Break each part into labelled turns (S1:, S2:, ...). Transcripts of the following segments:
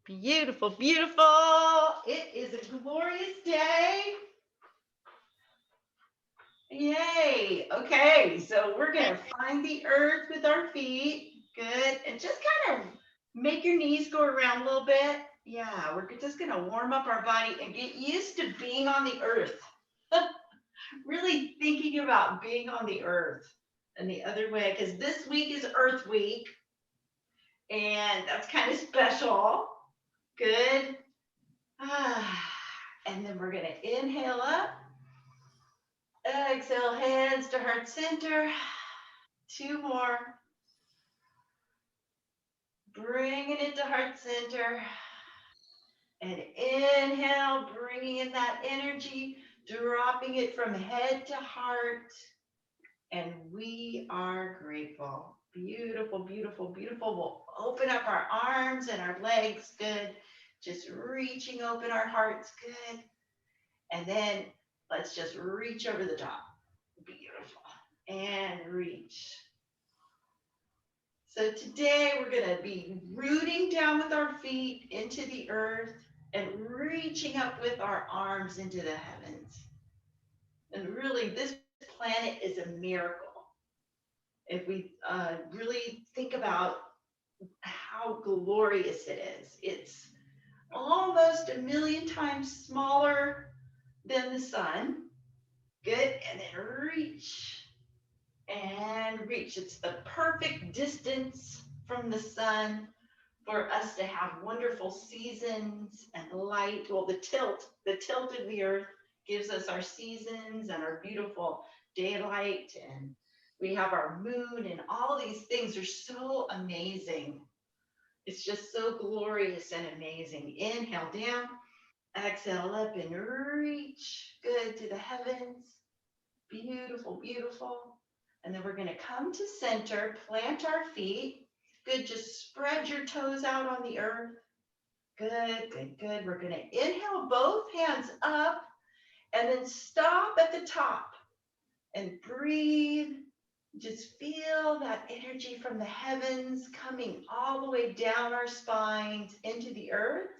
S1: Beautiful, beautiful. It is a glorious day. Yay. Okay, so we're going to find the earth with our feet. Good. And just kind of make your knees go around a little bit. Yeah, we're just going to warm up our body and get used to being on the earth. Really thinking about being on the earth and the other way, because this week is Earth Week, and that's kind of special. Good. Ah, and then we're going to inhale up. Exhale, hands to heart center. Two more. Bringing it to heart center. And inhale, bringing in that energy, dropping it from head to heart. And we are grateful. Beautiful, beautiful, beautiful. We'll open up our arms and our legs. Good. Just reaching open our hearts. Good. And then let's just reach over the top. Beautiful. And reach. So today we're going to be rooting down with our feet into the earth and reaching up with our arms into the heavens. And really, this planet is a miracle. If we really think about how glorious it is, it's almost 1,000,000 times smaller than the sun. Good. And then reach. And reach. It's the perfect distance from the sun for us to have wonderful seasons and light. Well, the tilt of the earth gives us our seasons and our beautiful daylight, and we have our moon, and all these things are so amazing. It's just so glorious and amazing. Inhale down, exhale up and reach. Good, to the heavens. Beautiful, beautiful. And then we're going to come to center, plant our feet. Good, just spread your toes out on the earth. Good, good, good. We're going to inhale both hands up and then stop at the top and breathe. Just feel that energy from the heavens coming all the way down our spines into the earth.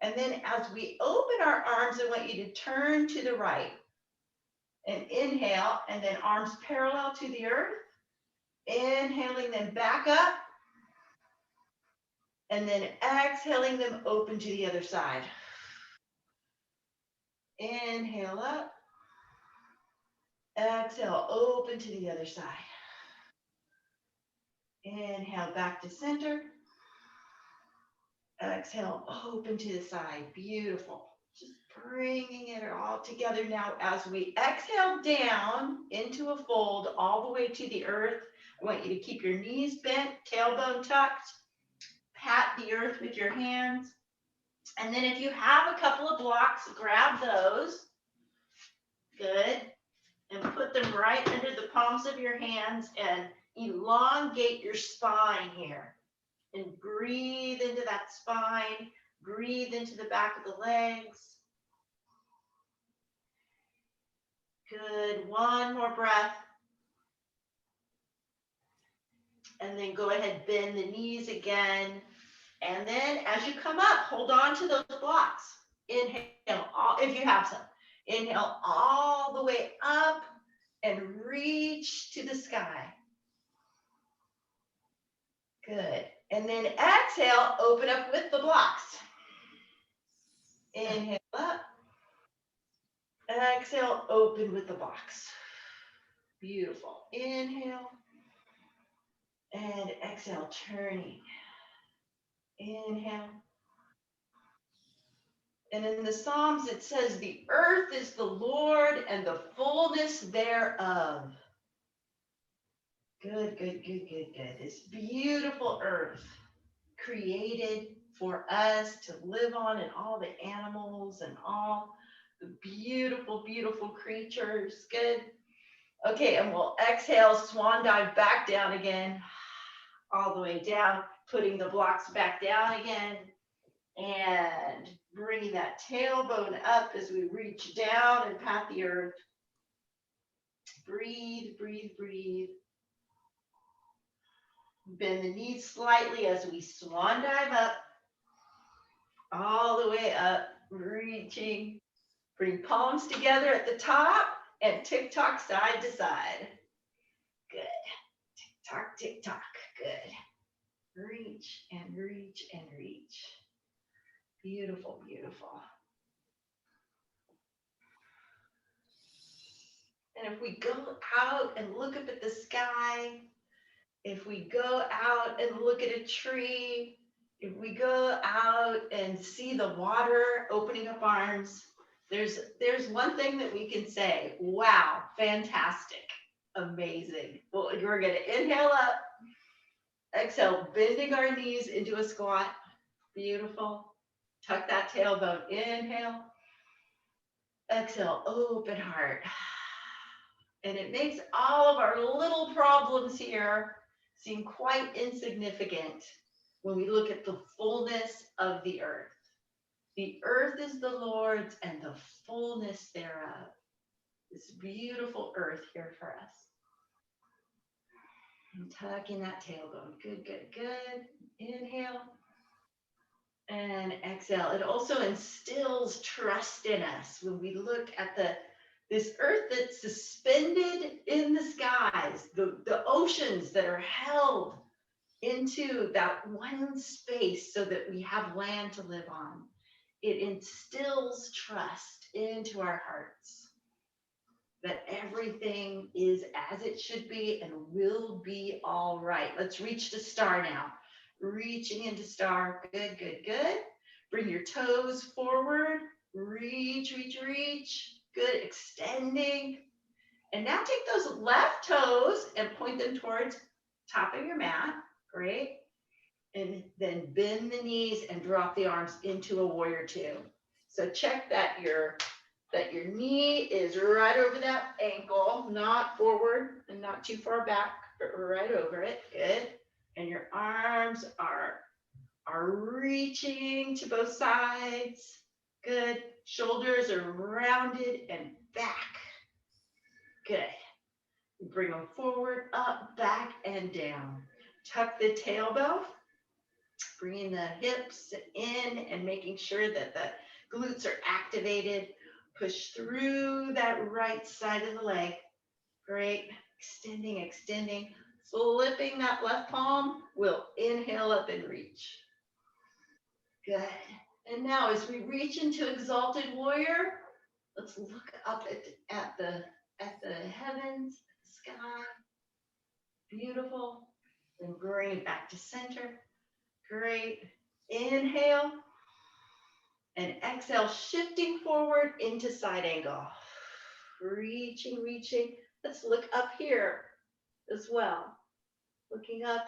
S1: And then as we open our arms, I want you to turn to the right. And inhale, and then arms parallel to the earth. Inhaling them back up. And then exhaling them open to the other side. Inhale up. Exhale, open to the other side. Inhale back to center. Exhale, open to the side. Beautiful. Just bringing it all together now as we exhale down into a fold all the way to the earth. I want you to keep your knees bent, tailbone tucked. Pat the earth with your hands. And then if you have a couple of blocks, grab those. Good. And put them right under the palms of your hands and elongate your spine here. And breathe into that spine. Breathe into the back of the legs. Good. One more breath. And then go ahead, bend the knees again. And then as you come up, hold on to those blocks. Inhale, if you have some. Inhale all the way up and reach to the sky. Good. And then exhale, open up with the blocks. Inhale up. Exhale, open with the blocks. Beautiful. Inhale. And exhale, turning. Inhale. And in the Psalms, it says, the earth is the Lord and the fullness thereof. Good, good, good, good, good. This beautiful earth created for us to live on, and all the animals and all the beautiful, beautiful creatures. Good. Okay, and we'll exhale, swan dive back down again, all the way down, putting the blocks back down again, and bringing that tailbone up as we reach down and pat the earth. Breathe, breathe, breathe. Bend the knees slightly as we swan dive up. way up, reaching. Bring palms together at the top and tick tock side to side. Good. Tick tock. Good. Reach and reach and reach. Beautiful, beautiful. And if we go out and look up at the sky, if we go out and look at a tree, if we go out and see the water opening up arms, there's one thing that we can say, wow, fantastic, amazing. Well, we're gonna inhale up, exhale, bending our knees into a squat. Beautiful. Tuck that tailbone, inhale, exhale, open heart. And it makes all of our little problems here seem quite insignificant when we look at the fullness of the earth. The earth is the Lord's and the fullness thereof. This beautiful earth here for us. And tucking that tailbone. Good, good, good. Inhale and exhale. It also instills trust in us when we look at this earth that's suspended in the skies, the oceans that are held into that one space so that we have land to live on. It instills trust into our hearts that everything is as it should be and will be all right. Let's reach to star now. Reaching into star. Good, good, good. Bring your toes forward. Reach, reach, reach. Good. Extending. And now take those left toes and point them towards top of your mat. Great. And then bend the knees and drop the arms into a warrior two. So check that your knee is right over that ankle, not forward and not too far back, but right over it. Good. And your arms are reaching to both sides. Good. Shoulders are rounded and back. Good. Bring them forward, up, back, and down. Tuck the tailbone. Bringing the hips in and making sure that the glutes are activated. Push through that right side of the leg. Great. Extending, extending. Flipping that left palm. We'll inhale up and reach. Good. And now as we reach into exalted warrior, let's look up at the heavens, the sky. Beautiful. Then bring it back to center. Great. Inhale and exhale, shifting forward into side angle. Reaching, reaching. Let's look up here as well. Looking up,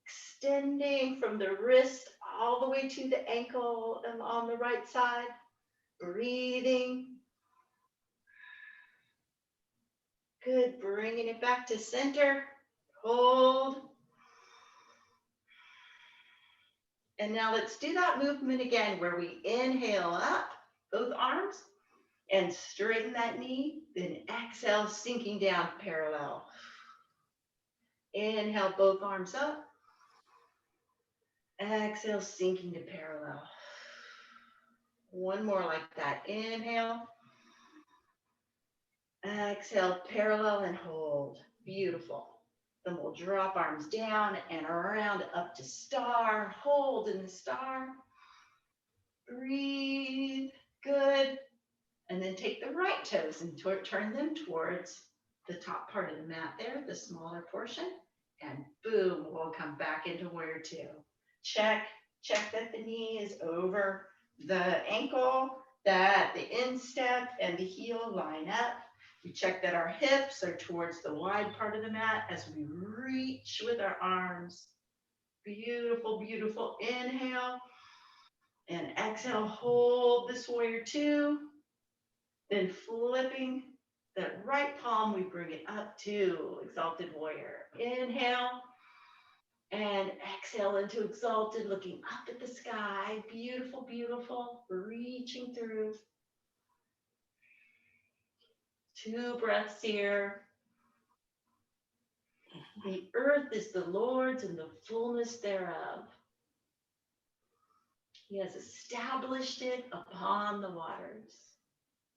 S1: extending from the wrist all the way to the ankle and on the right side. Breathing. Good. Bringing it back to center. Hold. And now let's do that movement again where we inhale up, both arms, and straighten that knee. Then exhale, sinking down parallel. Inhale, both arms up. Exhale, sinking to parallel. One more like that. Inhale. Exhale, parallel and hold. Beautiful. Then we'll drop arms down and around up to star. Hold in the star. Breathe. Good. And then take the right toes and turn them towards the top part of the mat there, the smaller portion. And boom, we'll come back into warrior two. Check that the knee is over the ankle, that the instep and the heel line up. We check that our hips are towards the wide part of the mat as we reach with our arms. Beautiful, beautiful. Inhale and exhale, hold this warrior two. Then flipping that right palm, we bring it up to exalted warrior. Inhale and exhale into exalted, looking up at the sky. Beautiful, beautiful. Reaching through. 2 breaths here. The earth is the Lord's and the fullness thereof. He has established it upon the waters.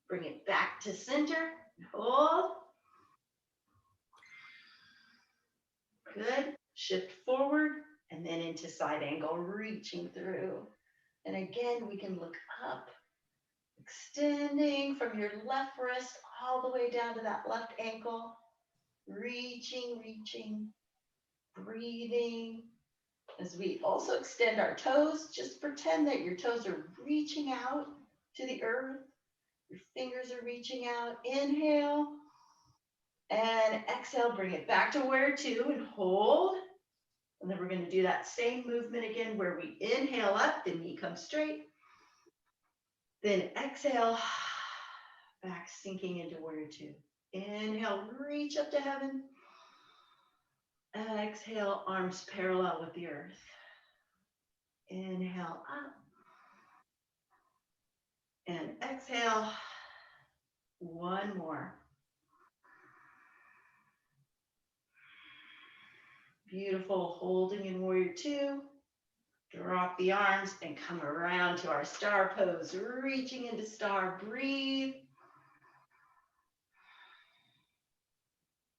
S1: Bring it back to center. Hold. Good. Shift forward and then into side angle, reaching through. And again, we can look up, extending from your left wrist all the way down to that left ankle. Reaching, reaching, breathing. As we also extend our toes, just pretend that your toes are reaching out to the earth. Your fingers are reaching out. Inhale and exhale. Bring it back to where to and hold. And then we're going to do that same movement again where we inhale up, the knee comes straight. Then exhale, back sinking into warrior two. Inhale, reach up to heaven. Exhale, arms parallel with the earth. Inhale up. And exhale. One more. Beautiful. Holding in warrior two. Drop the arms and come around to our star pose. Reaching into star. Breathe.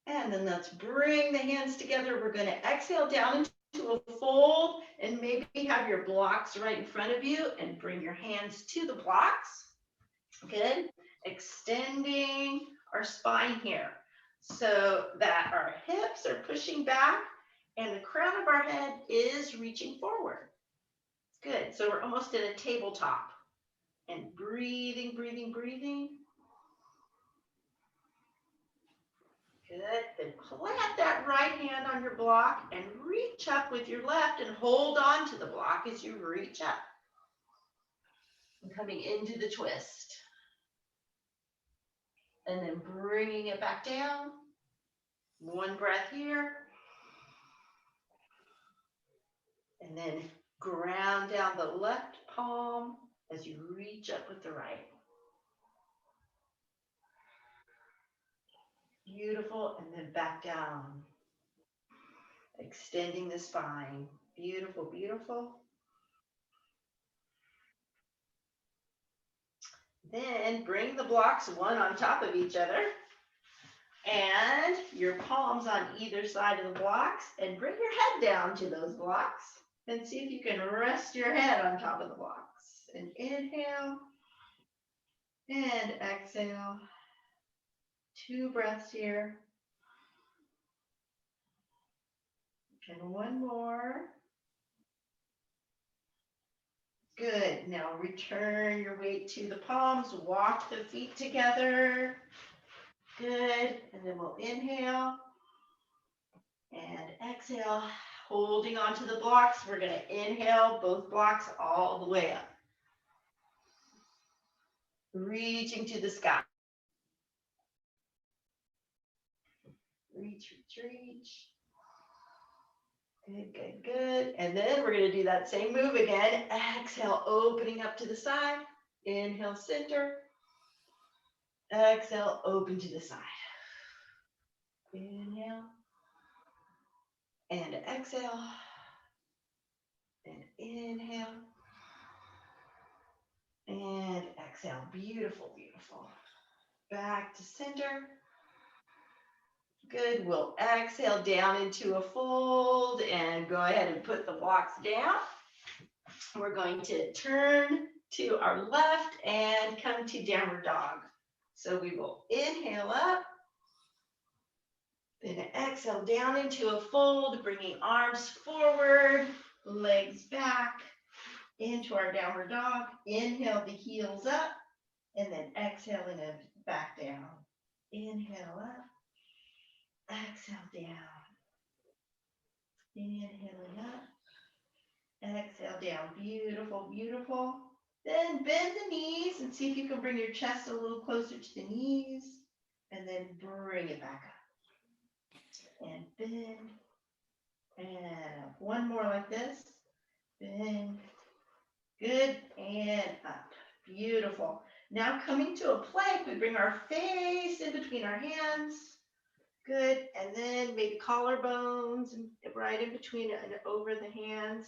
S1: And then let's bring the hands together. We're going to exhale down into a fold and maybe have your blocks right in front of you and bring your hands to the blocks. Good. Extending our spine here so that our hips are pushing back and the crown of our head is reaching forward. Good. So we're almost in a tabletop. And breathing, breathing, breathing. Good. Then plant that right hand on your block and reach up with your left and hold on to the block as you reach up. And coming into the twist. And then bringing it back down. One breath here. And then ground down the left palm as you reach up with the right. Beautiful. And then back down. Extending the spine. Beautiful, beautiful. Then bring the blocks one on top of each other. And your palms on either side of the blocks. And bring your head down to those blocks. And see if you can rest your head on top of the blocks. And inhale. And exhale. 2 breaths here. And one more. Good. Now return your weight to the palms. Walk the feet together. Good. And then we'll inhale. And exhale. Holding onto the blocks. We're going to inhale both blocks all the way up. Reaching to the sky. Reach, reach, reach. Good, good, good. And then we're going to do that same move again. Exhale, opening up to the side. Inhale, center. Exhale, open to the side. Inhale. And exhale. And inhale. And exhale. Beautiful, beautiful. Back to center. Good. We'll exhale down into a fold and go ahead and put the blocks down. We're going to turn to our left and come to downward dog. So we will inhale up, then exhale down into a fold, bringing arms forward, legs back into our downward dog. Inhale the heels up, and then exhaling it back down. Inhale up. Exhale down. Inhaling up. Exhale down. Beautiful, beautiful. Then bend the knees and see if you can bring your chest a little closer to the knees. And then bring it back up. And bend. And one more like this. Bend. Good. And up. Beautiful. Now coming to a plank, we bring our face in between our hands. Good. And then maybe collarbones right in between and over the hands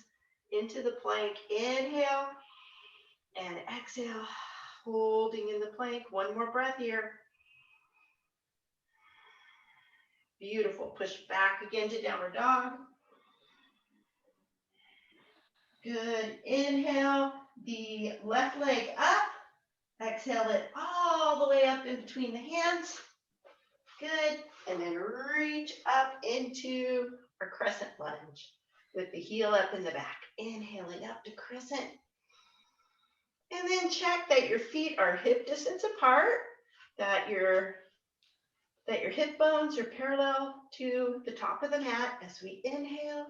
S1: into the plank. Inhale. And exhale, holding in the plank. One more breath here. Beautiful. Push back again to downward dog. Good. Inhale the left leg up. Exhale it all the way up in between the hands. Good. And then reach up into our crescent lunge with the heel up in the back. Inhaling up to crescent. And then check that your feet are hip distance apart, that your hip bones are parallel to the top of the mat as we inhale.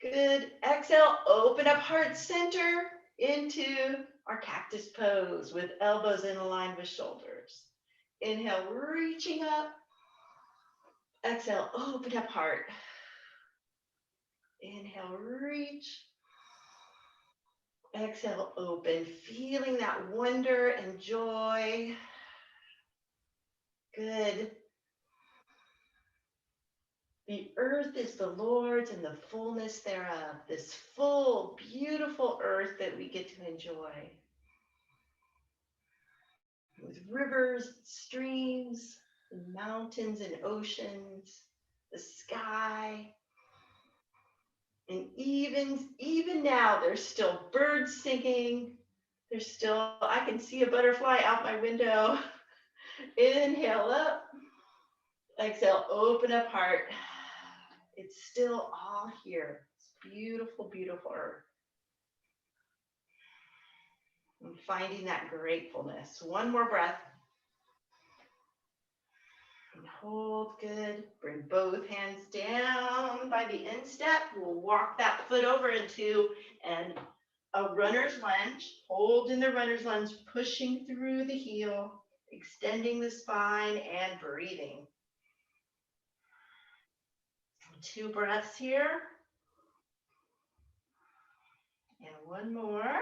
S1: Good. Exhale, open up heart center into our cactus pose with elbows in line with shoulders. Inhale, reaching up. Exhale, open up heart. Inhale, reach. Exhale, open, feeling that wonder and joy. Good. The earth is the Lord's and the fullness thereof. This full, beautiful earth that we get to enjoy. With rivers, streams, and mountains and oceans, the sky. And even now, there's still birds singing. I can see a butterfly out my window. Inhale up. Exhale, open up heart. It's still all here. It's beautiful, beautiful earth. And finding that gratefulness. One more breath. And hold, good. Bring both hands down by the instep. We'll walk that foot over into a runner's lunge. Hold in the runner's lunge, pushing through the heel, extending the spine and breathing. 2 breaths here. And one more.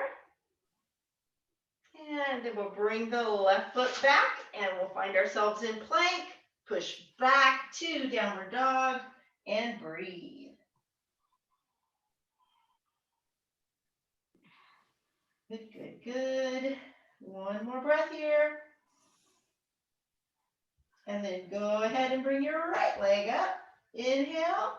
S1: And then we'll bring the left foot back and we'll find ourselves in plank. Push back to downward dog and breathe. Good, good, good. One more breath here. And then go ahead and bring your right leg up. Inhale.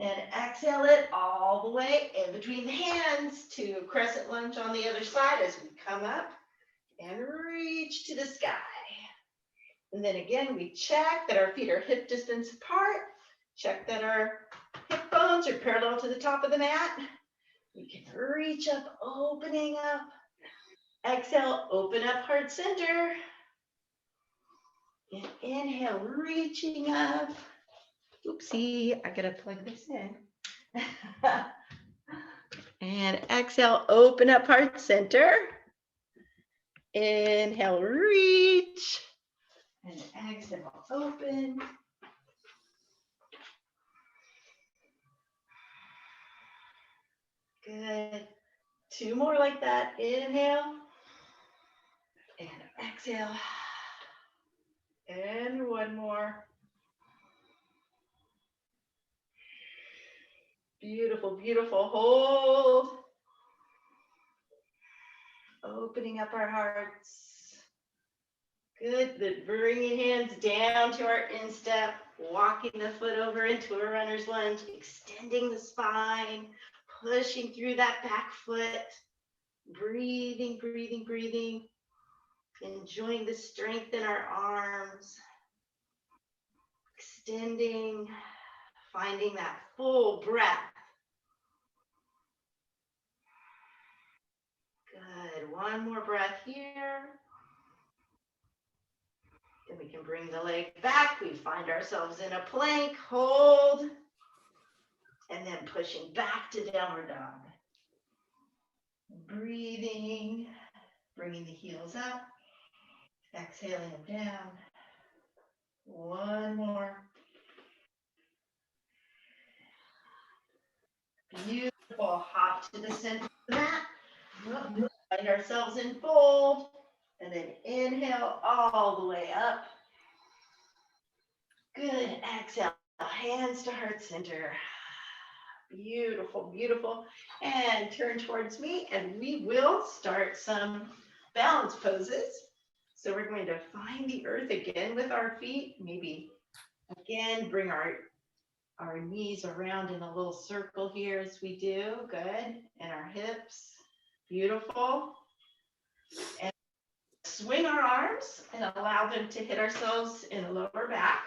S1: And exhale it all the way in between the hands to crescent lunge on the other side as we come up and reach to the sky. And then again, we check that our feet are hip distance apart. Check that our hip bones are parallel to the top of the mat. We can reach up, opening up. Exhale, open up heart center. And inhale, reaching up. Oopsie, I gotta plug this in. And exhale, open up heart center. Inhale, reach. And exhale, open. Good. 2 more like that. Inhale. And exhale. And 1 more. Beautiful, beautiful. Hold. Opening up our hearts. Good. Then bringing hands down to our instep. Walking the foot over into a runner's lunge. Extending the spine. Pushing through that back foot. Breathing, breathing, breathing. Enjoying the strength in our arms. Extending. Finding that full breath. Good. 1 more breath here. Then we can bring the leg back. We find ourselves in a plank. Hold. And then pushing back to downward dog. Breathing. Bringing the heels up. Exhaling them down. 1 more. Beautiful. Hop to the center of the mat. Find ourselves in fold. And then inhale all the way up. Good. Exhale. Hands to heart center. Beautiful, beautiful. And turn towards me, and we will start some balance poses. So we're going to find the earth again with our feet. Maybe again, bring our knees around in a little circle here as we do. Good. And our hips. Beautiful. And swing our arms and allow them to hit ourselves in the lower back,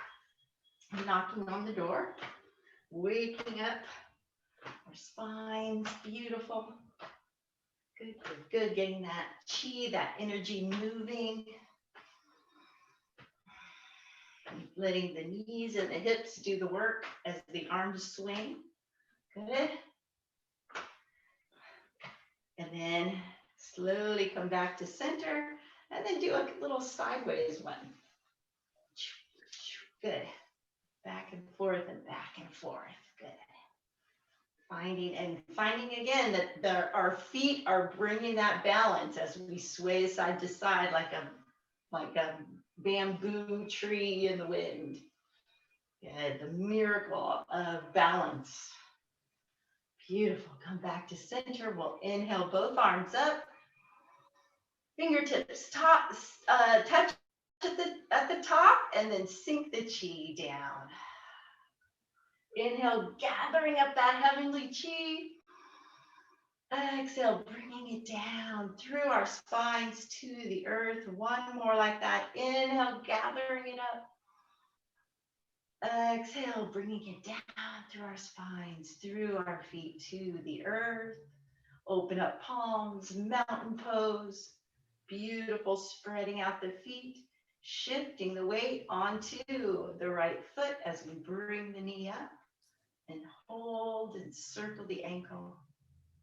S1: knocking on the door, waking up our spines. Beautiful. Good, good, good. Getting that chi, that energy moving. Letting the knees and the hips do the work as the arms swing. Good. And then slowly come back to center and then do a little sideways one. Good. Back and forth and back and forth. Good. Finding again that our feet are bringing that balance as we sway side to side like a bamboo tree in the wind. Good. The miracle of balance. Beautiful. Come back to center. We'll inhale both arms up. Fingertips touch at the top, and then sink the chi down. Inhale, gathering up that heavenly chi. Exhale, bringing it down through our spines to the earth. One more like that. Inhale, gathering it up. Exhale, bringing it down through our spines, through our feet to the earth. Open up palms, mountain pose. Beautiful, spreading out the feet, shifting the weight onto the right foot as we bring the knee up and hold and circle the ankle.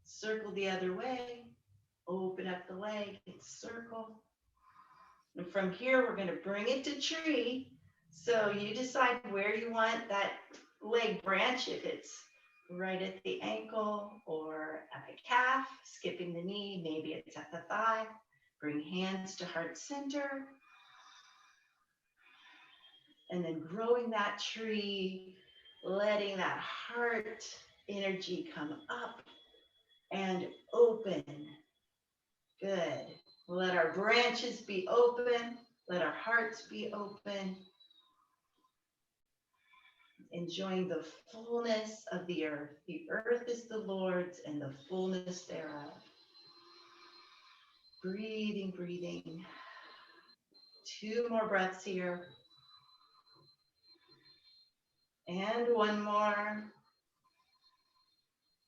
S1: Circle the other way, open up the leg and circle. And from here, we're going to bring it to tree. So you decide where you want that leg branch, if it's right at the ankle or at the calf, skipping the knee, maybe it's at the thigh. Bring hands to heart center. And then growing that tree, letting that heart energy come up and open. Good. Let our branches be open. Let our hearts be open. Enjoying the fullness of the earth. The earth is the Lord's and the fullness thereof. Breathing, breathing. 2 more breaths here. And 1 more.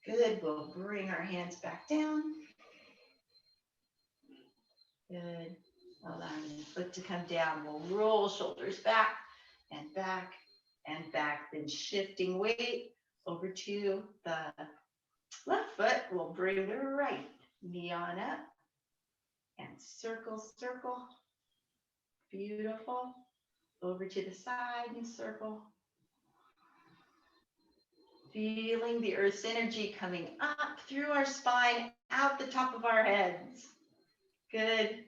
S1: Good. We'll bring our hands back down. Good. Allowing the foot to come down. We'll roll shoulders back and back and back. Then shifting weight over to the left foot. We'll bring the right knee on up and circle, circle. Beautiful. Over to the side and circle. Feeling the earth's energy coming up through our spine, out the top of our heads. Good.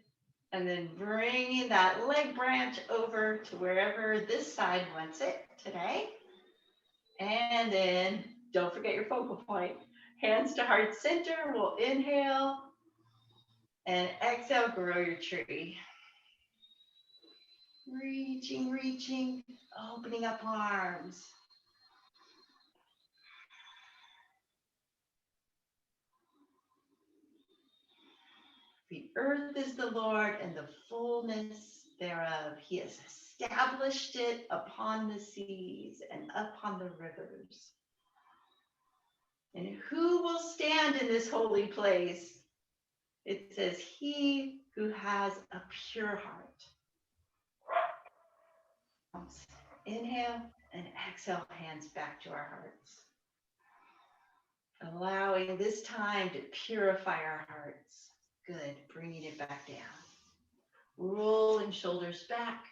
S1: And then bringing that leg branch over to wherever this side wants it today. And then don't forget your focal point. Hands to heart center. We'll inhale and exhale, grow your tree. Reaching, reaching, opening up arms. The earth is the Lord and the fullness thereof. He has established it upon the seas and upon the rivers. And who will stand in this holy place? It says, he who has a pure heart. Inhale and exhale, hands back to our hearts. Allowing this time to purify our hearts. Good, bringing it back down. Rolling shoulders back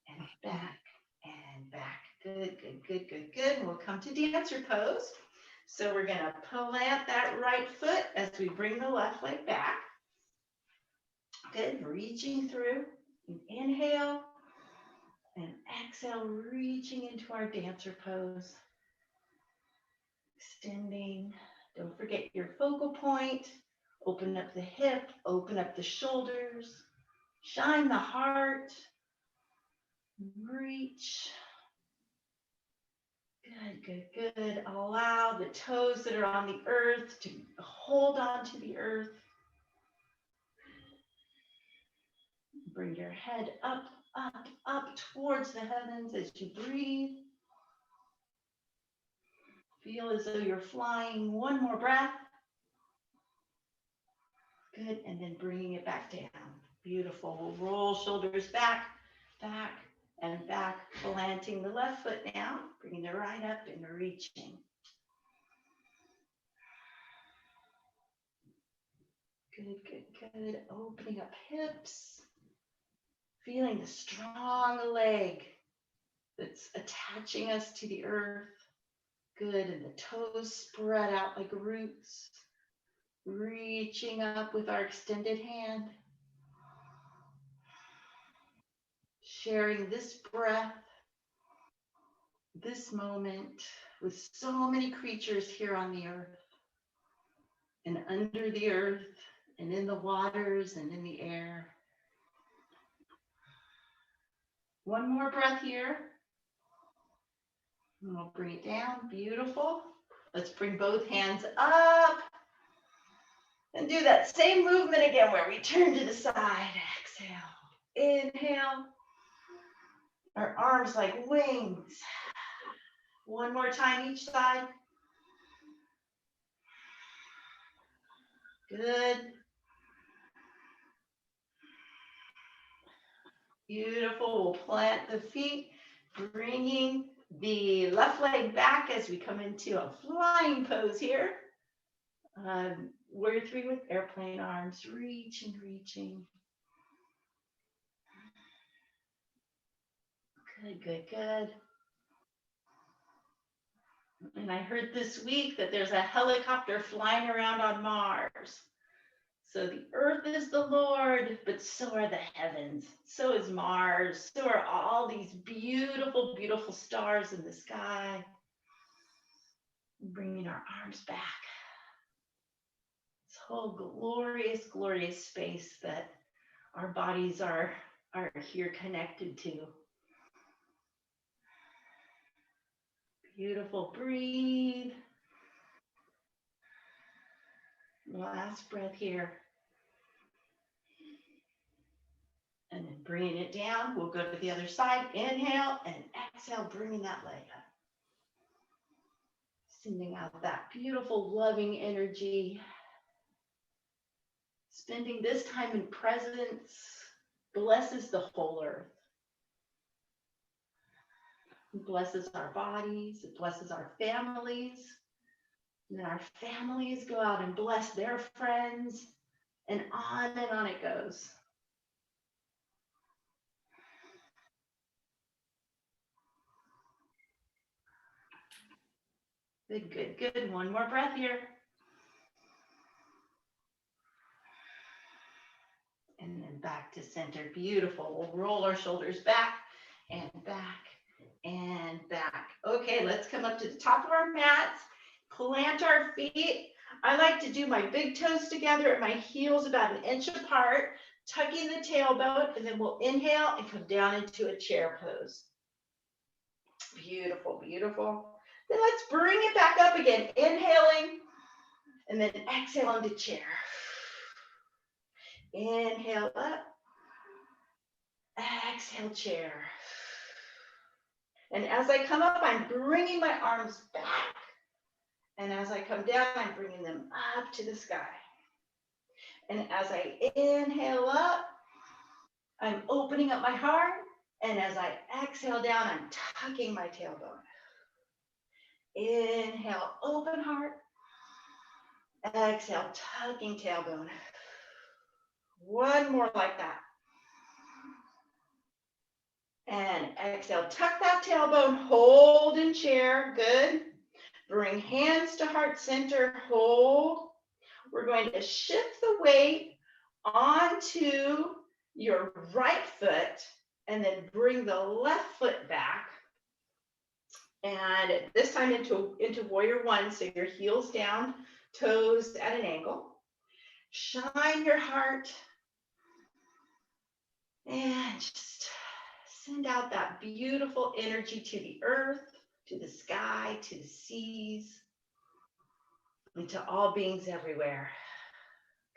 S1: and back and back. Good, good, good, good, good. And we'll come to dancer pose. So we're gonna plant that right foot as we bring the left leg back. Good, reaching through. Inhale and exhale, reaching into our dancer pose. Extending. Don't forget your focal point. Open up the hip, open up the shoulders, shine the heart, reach. Good, good, good. Allow the toes that are on the earth to hold on to the earth. Bring your head up, up, up towards the heavens as you breathe. Feel as though you're flying. One more breath. Good, and then bringing it back down. Beautiful. We'll roll shoulders back, back, and back. Planting the left foot now, bringing the right up and reaching. Good, good, good. Opening up hips. Feeling the strong leg that's attaching us to the earth. Good, and the toes spread out like roots. Reaching up with our extended hand. Sharing this breath, this moment with so many creatures here on the earth and under the earth and in the waters and in the air. One more breath here. And we'll bring it down. Beautiful. Let's bring both hands up. And do that same movement again where we turn to the side. Exhale. Inhale. Our arms like wings. One more time each side. Good. Beautiful. We'll plant the feet, bringing the left leg back as we come into a flying pose here. Warrior 3 with airplane arms, reaching, reaching. Good, good, good. And I heard this week that there's a helicopter flying around on Mars. So the earth is the Lord, but so are the heavens. So is Mars. So are all these beautiful, beautiful stars in the sky. Bringing our arms back. This whole glorious, glorious space that our bodies are here connected to. Beautiful. Breathe. Last breath here. And then bringing it down, we'll go to the other side. Inhale and exhale, bringing that leg up. Sending out that beautiful, loving energy. Spending this time in presence blesses the whole earth. It blesses our bodies. It blesses our families. And then our families go out and bless their friends. And on it goes. Good, good, good. One more breath here. And then back to center. Beautiful. We'll roll our shoulders back and back and back. Okay, let's come up to the top of our mats. Plant our feet. I like to do my big toes together at my heels about an inch apart, tucking the tailbone, and then we'll inhale and come down into a chair pose. Beautiful, beautiful. Then let's bring it back up again, inhaling, and then exhale into chair. Inhale up, exhale chair. And as I come up, I'm bringing my arms back. And as I come down, I'm bringing them up to the sky. And as I inhale up, I'm opening up my heart. And as I exhale down, I'm tucking my tailbone. Inhale, open heart. Exhale, tucking tailbone. One more like that. And exhale, tuck that tailbone, hold in chair, good. Bring hands to heart center, hold. We're going to shift the weight onto your right foot and then bring the left foot back. And this time into warrior one. So your heels down, toes at an angle. Shine your heart and just send out that beautiful energy to the earth, to the sky, to the seas, and to all beings everywhere.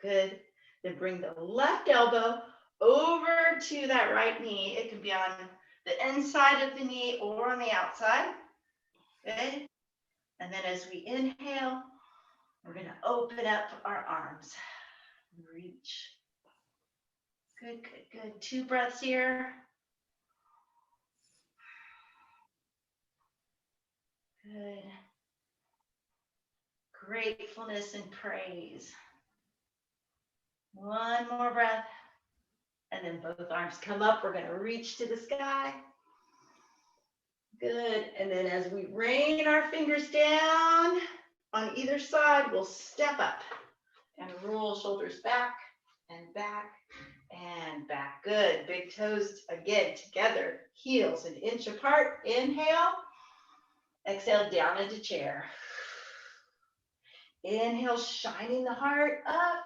S1: Good. Then bring the left elbow over to that right knee. It can be on the inside of the knee or on the outside. Good. And then as we inhale, we're going to open up our arms. Reach. Good, good, good. 2 breaths here. Good. Gratefulness and praise. 1 more breath. And then both arms come up. We're going to reach to the sky. Good. And then as we rain our fingers down on either side, we'll step up and roll shoulders back and back and back. Good. Big toes again together. Heels an inch apart. Inhale. Exhale down into chair. Inhale, shining the heart up.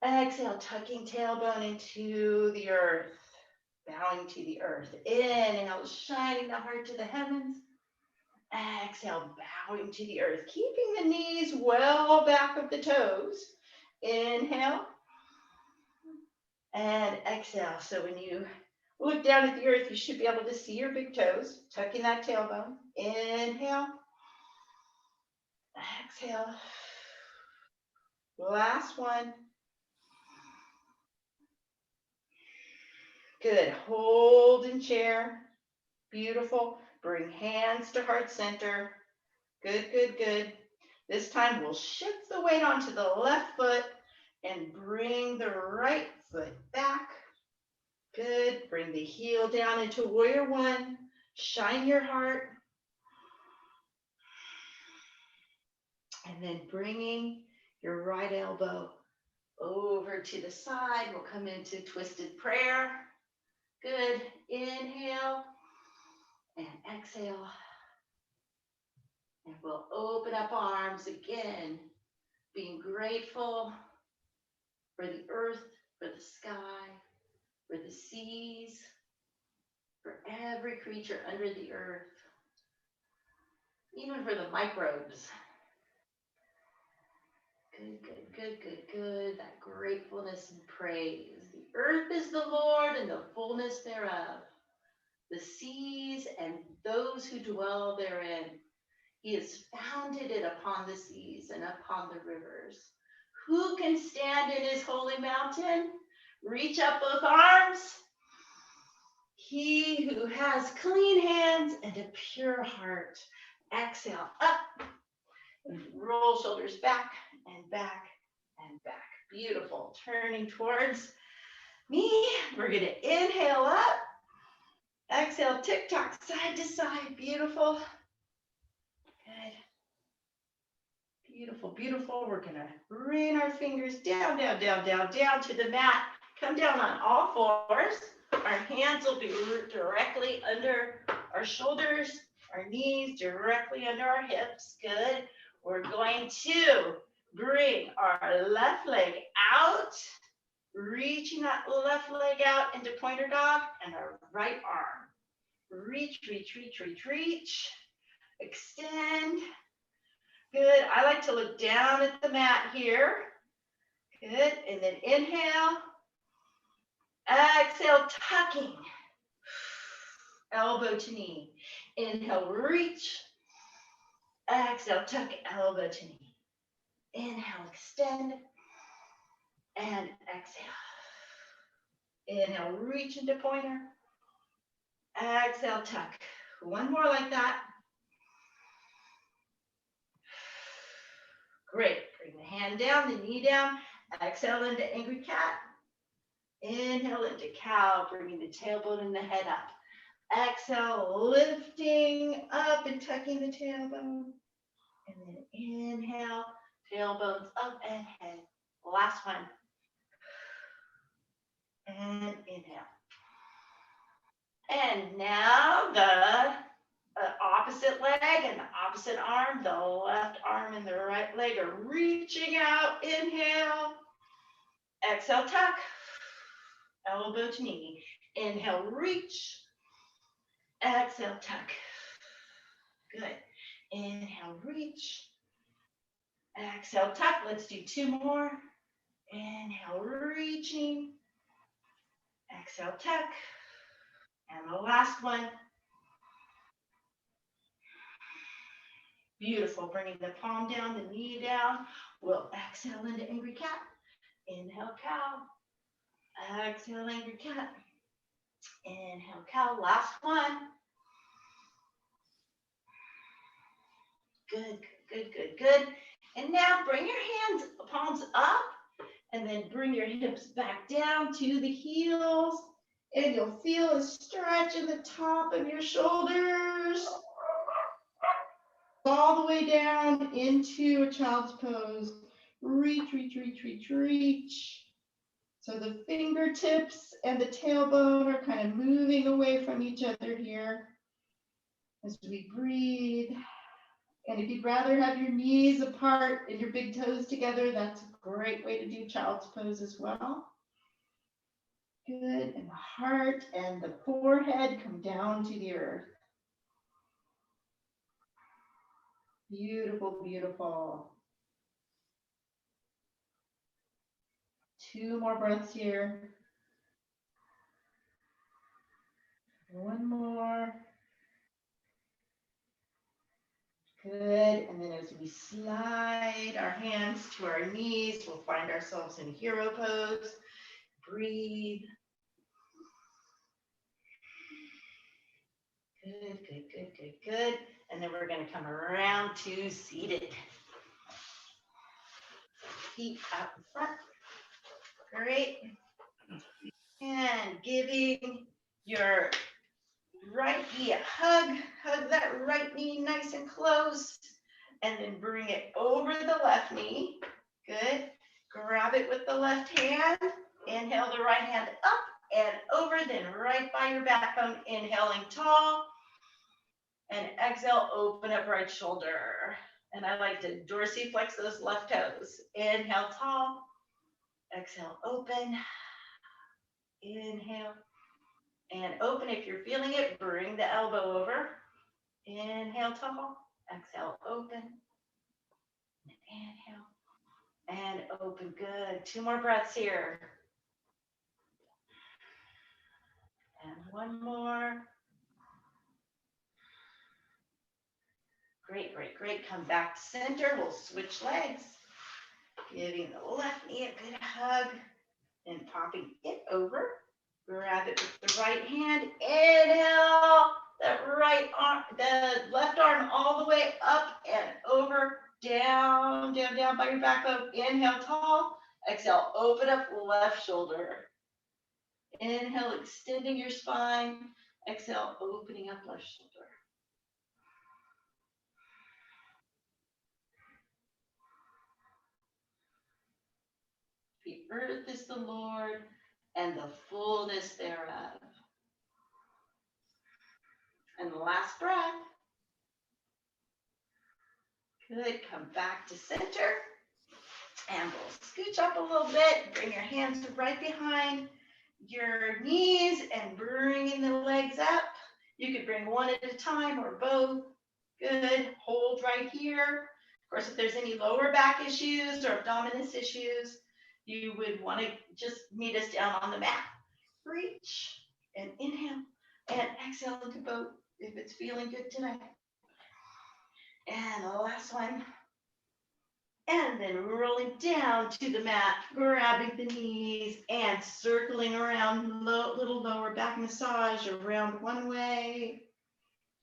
S1: Exhale, tucking tailbone into the earth. Bowing to the earth. Inhale, shining the heart to the heavens. Exhale, bowing to the earth. Keeping the knees well back of the toes. Inhale. And exhale. So when you look down at the earth, you should be able to see your big toes. Tucking that tailbone. Inhale. Exhale. Last one. Good. Hold in chair. Beautiful. Bring hands to heart center. Good, good, good. This time we'll shift the weight onto the left foot and bring the right foot back. Good. Bring the heel down into warrior one. Shine your heart. And then bringing your right elbow over to the side. We'll come into twisted prayer. Good. Inhale and exhale. And we'll open up arms again, being grateful for the earth, for the sky, for the seas, for every creature under the earth, even for the microbes. Good, good, good, good, good. That gratefulness and praise. The earth is the Lord and the fullness thereof, the seas and those who dwell therein. He has founded it upon the seas and upon the rivers. Who can stand in his holy mountain? Reach up both arms. He who has clean hands and a pure heart. Exhale up and roll shoulders back and back and back. Beautiful. Turning towards me. We're going to inhale up. Exhale, tick-tock, side to side. Beautiful. Good. Beautiful, beautiful. We're going to rain our fingers down, down, down, down, down to the mat. Come down on all fours. Our hands will be directly under our shoulders, our knees directly under our hips. Good. We're going to bring our left leg out, reaching that left leg out into pointer dog, and our right arm. Reach, reach, reach, reach, reach. Extend. Good. I like to look down at the mat here. Good. And then inhale. Exhale, tucking. Elbow to knee. Inhale, reach. Exhale, tuck, elbow to knee. Inhale, extend. And exhale. Inhale, reach into pointer. Exhale, tuck. One more like that. Great. Bring the hand down, the knee down. Exhale into angry cat. Inhale into cow, bringing the tailbone and the head up. Exhale, lifting up and tucking the tailbone. And then inhale, tailbones up and head. Last one. And inhale. And now the opposite leg and the opposite arm. The left arm and the right leg are reaching out. Inhale. Exhale, tuck. Elbow to knee. Inhale, reach. Exhale, tuck. Good. Inhale, reach. Exhale, tuck. Let's do two more. Inhale, reaching. Exhale, tuck. And the last one. Beautiful. Bringing the palm down, the knee down. We'll exhale into angry cat. Inhale, cow. Exhale, angry cat. Inhale, cow. Last one. Good, good, good, good. And now bring your hands, palms up, and then bring your hips back down to the heels. And you'll feel a stretch in the top of your shoulders. All the way down into a child's pose. Reach, reach, reach, reach, reach. So the fingertips and the tailbone are kind of moving away from each other here as we breathe. And if you'd rather have your knees apart and your big toes together, that's a great way to do child's pose as well. Good. And the heart and the forehead come down to the earth. Beautiful, beautiful. Two more breaths here. One more. Good. And then as we slide our hands to our knees, we'll find ourselves in hero pose. Breathe. Good, good, good, good, good. And then we're going to come around to seated. Feet out in front. Great. And giving your right knee a hug. Hug that right knee nice and close. And then bring it over the left knee. Good. Grab it with the left hand. Inhale the right hand up and over, then right by your backbone. Inhaling tall. And exhale, open up right shoulder. And I like to dorsiflex those left toes. Inhale, tall. Exhale, open. Inhale. And open. If you're feeling it, bring the elbow over. Inhale, tall. Exhale, open. Inhale. And open. Good. Two more breaths here. And one more. Great, great, great. Come back to center. We'll switch legs. Giving the left knee a good hug. And popping it over. Grab it with the right hand. Inhale. That right arm, the left arm all the way up and over. Down, down, down by your backbone. Inhale, tall. Exhale, open up left shoulder. Inhale, extending your spine. Exhale, opening up left shoulder. The earth is the Lord and the fullness thereof. And the last breath. Good, come back to center. And we'll scooch up a little bit. Bring your hands right behind your knees and bringing the legs up. You could bring one at a time or both. Good. Hold right here. Of course, if there's any lower back issues or abdominis issues, you would want to just meet us down on the mat. Reach and inhale and exhale into both if it's feeling good tonight. And the last one. And then rolling down to the mat, grabbing the knees and circling around, little lower back massage around one way.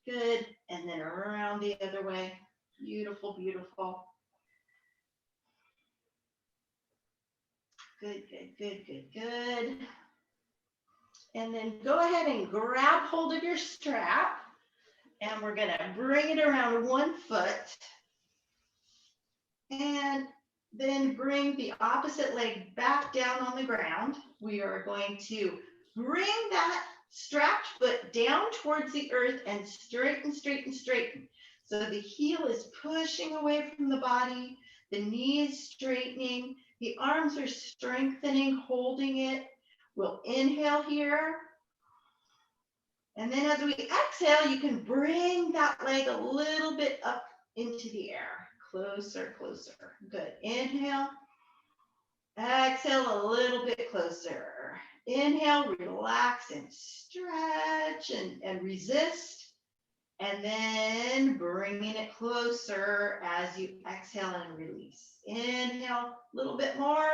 S1: Good. And then around the other way. Beautiful, beautiful. Good, good, good, good, good. And then go ahead and grab hold of your strap. And we're going to bring it around 1 foot. And then bring the opposite leg back down on the ground. We are going to bring that Strapped foot down towards the earth and straighten, straighten, straighten. So the heel is pushing away from the body, the knee is straightening, the arms are strengthening, holding it. We'll inhale here. And then as we exhale, you can bring that leg a little bit up into the air. Closer, closer. Good. Inhale. Exhale a little bit closer. Inhale, relax and stretch and resist. And then bringing it closer as you exhale and release. Inhale, a little bit more.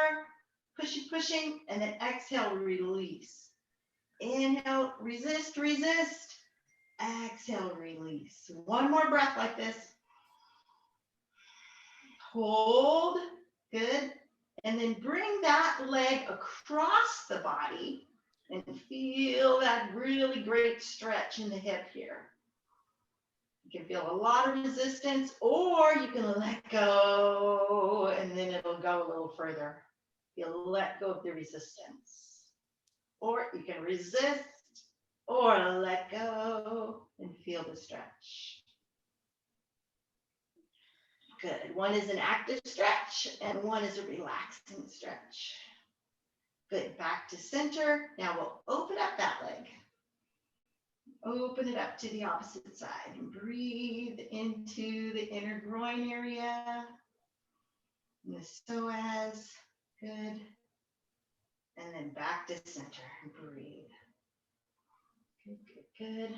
S1: Pushing, pushing. And then exhale, release. Inhale, resist, resist. Exhale, release. One more breath like this. Hold. Good. And then bring that leg across the body and feel that really great stretch in the hip here. You can feel a lot of resistance, or you can let go and then it'll go a little further. You'll let go of the resistance. Or you can resist or let go and feel the stretch. Good. One is an active stretch and one is a relaxing stretch. Good. Back to center. Now we'll open up that leg. Open it up to the opposite side and breathe into the inner groin area. And the psoas. Good. And then back to center and breathe. Good, good, good.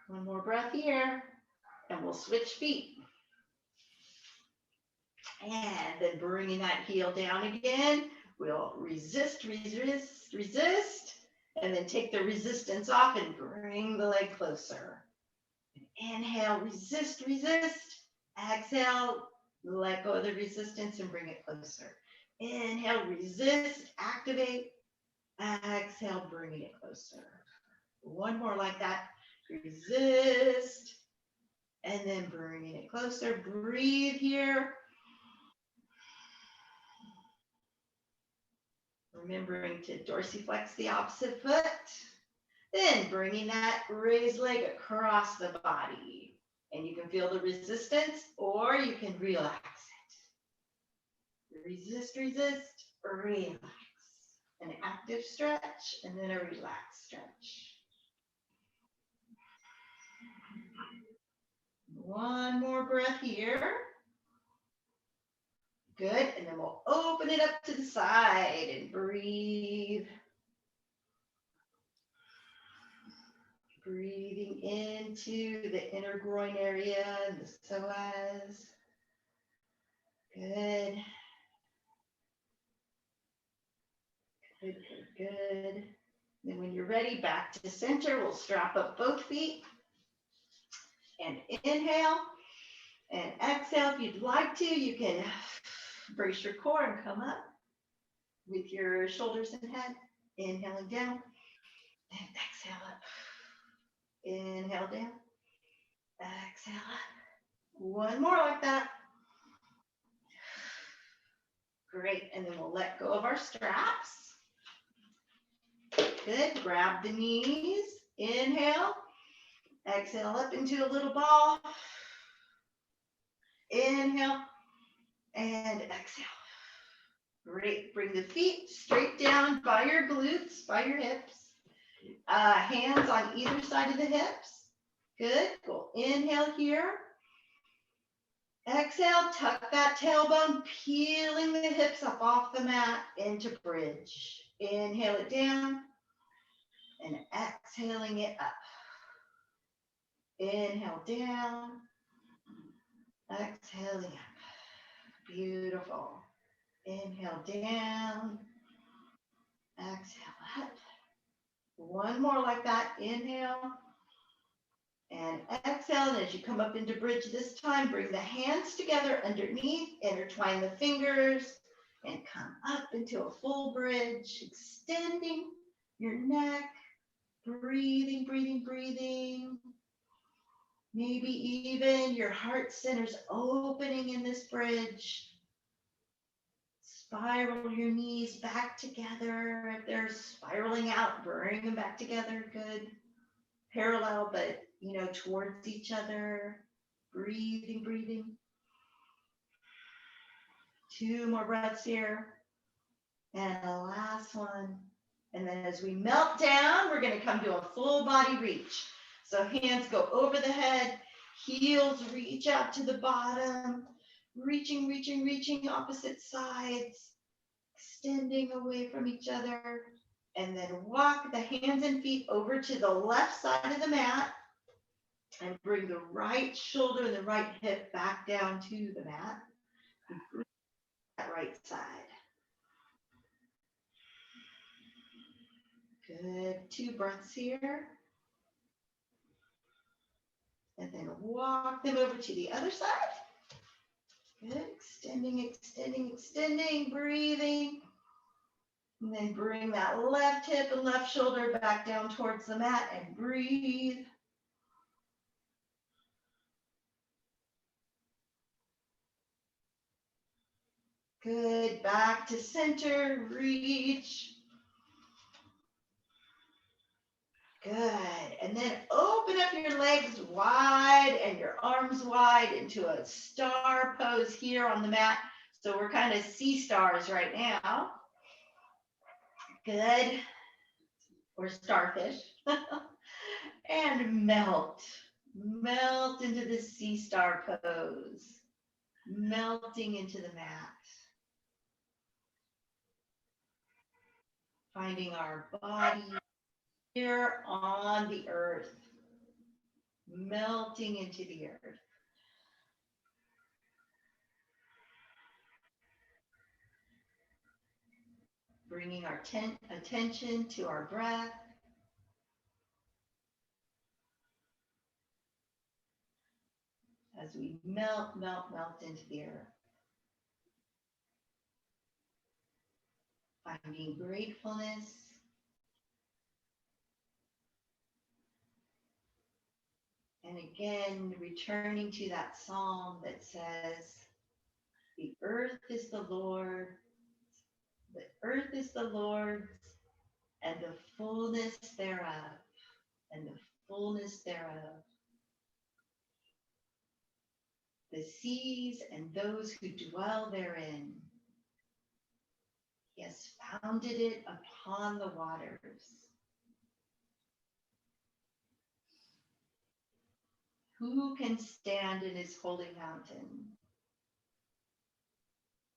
S1: One more breath here. And we'll switch feet. And then bringing that heel down again, we'll resist, resist, resist, and then take the resistance off and bring the leg closer. Inhale, resist, resist. Exhale, let go of the resistance and bring it closer. Inhale, resist, activate. Exhale, bring it closer. One more like that. Resist, and then bringing it closer. Breathe here. Remembering to dorsiflex the opposite foot. Then bringing that raised leg across the body. And you can feel the resistance or you can relax it. Resist, resist, relax. An active stretch and then a relaxed stretch. One more breath here. Good. And then we'll open it up to the side and breathe. Breathing into the inner groin area and the psoas. Good. Good, good, good. Then when you're ready, back to center, we'll strap up both feet. And inhale and exhale. If you'd like to, you can brace your core and come up with your shoulders and head. Inhaling down and exhale up. Inhale down, exhale up. One more like that. Great, and then we'll let go of our straps. Good, grab the knees, inhale, exhale up into a little ball. Inhale and exhale. Great, bring the feet straight down by your glutes, by your hips. Hands on either side of the hips. Good, go inhale here. Exhale, tuck that tailbone, peeling the hips up off the mat into bridge. Inhale it down and exhaling it up. Inhale down, exhaling up. Beautiful. Inhale down, exhale up. One more like that. Inhale and exhale. And as you come up into bridge this time, bring the hands together underneath, intertwine the fingers, and come up into a full bridge, extending your neck, breathing, breathing, breathing. Maybe even your heart center's opening in this bridge. Spiral your knees back together. If they're spiraling out, bring them back together. Good. Parallel, but towards each other. Breathing, breathing. 2 more breaths here. And the last one. And then as we melt down, we're going to come to a full body reach. So hands go over the head, heels reach out to the bottom, reaching, reaching, reaching opposite sides, extending away from each other. And then walk the hands and feet over to the left side of the mat and bring the right shoulder and the right hip back down to the mat. And bring that right side. Good. 2 breaths here. And then walk them over to the other side. Good. Extending, extending, extending, breathing. And then bring that left hip and left shoulder back down towards the mat and breathe. Good. Back to center. Reach. Good. And then open up your legs wide and your arms wide into a star pose here on the mat. So we're kind of sea stars right now. Good. Or starfish. And melt. Melt into the sea star pose. Melting into the mat. Finding our body here on the earth. Melting into the earth. Bringing our attention to our breath. As we melt, melt, melt into the earth. Finding gratefulness. And again, returning to that psalm that says, the earth is the Lord, the earth is the Lord's, and the fullness thereof, and the fullness thereof. The seas and those who dwell therein. He has founded it upon the waters. Who can stand in his holy mountain?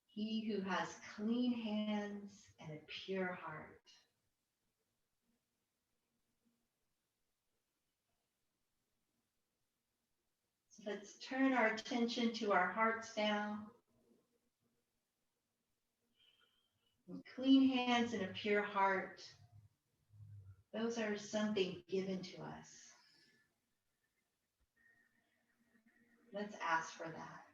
S1: He who has clean hands and a pure heart. So let's turn our attention to our hearts now. And clean hands and a pure heart. Those are something given to us. Let's ask for that.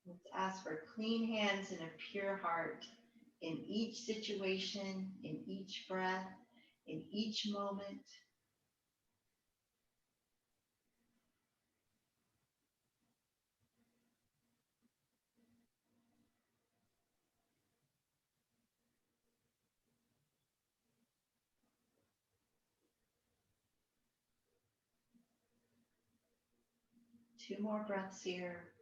S1: Let's ask for clean hands and a pure heart in each situation, in each breath, in each moment. Two more breaths here.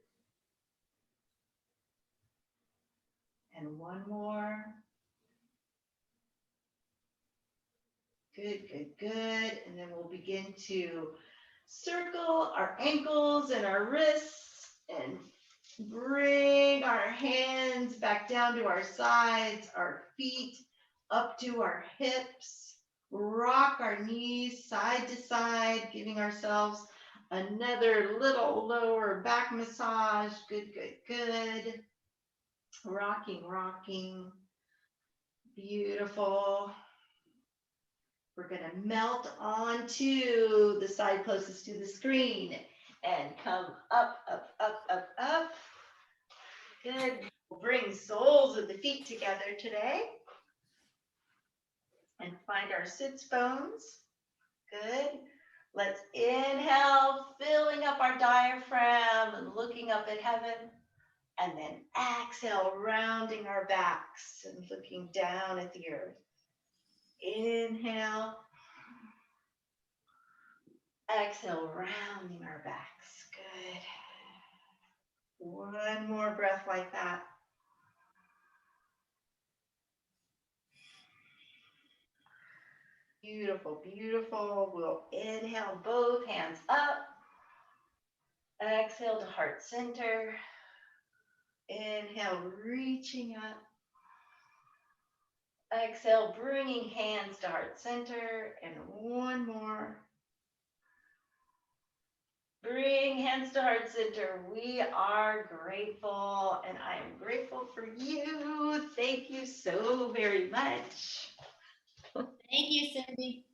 S1: And one more. Good, good, good. And then we'll begin to circle our ankles and our wrists and bring our hands back down to our sides, our feet up to our hips. Rock our knees side to side, giving ourselves another little lower back massage. Good, good, good. Rocking, rocking. Beautiful. We're going to melt onto the side closest to the screen and come up, up, up, up, up. Good. We'll bring soles of the feet together today and find our sits bones. Good. Let's inhale, filling up our diaphragm and looking up at heaven. And then exhale, rounding our backs and looking down at the earth. Inhale. Exhale, rounding our backs. Good. One more breath like that. Beautiful, beautiful. We'll inhale, both hands up. Exhale to heart center. Inhale, reaching up. Exhale, bringing hands to heart center. And one more. Bring hands to heart center. We are grateful, and I am grateful for you. Thank you so very much.
S2: Thank you, Cindy.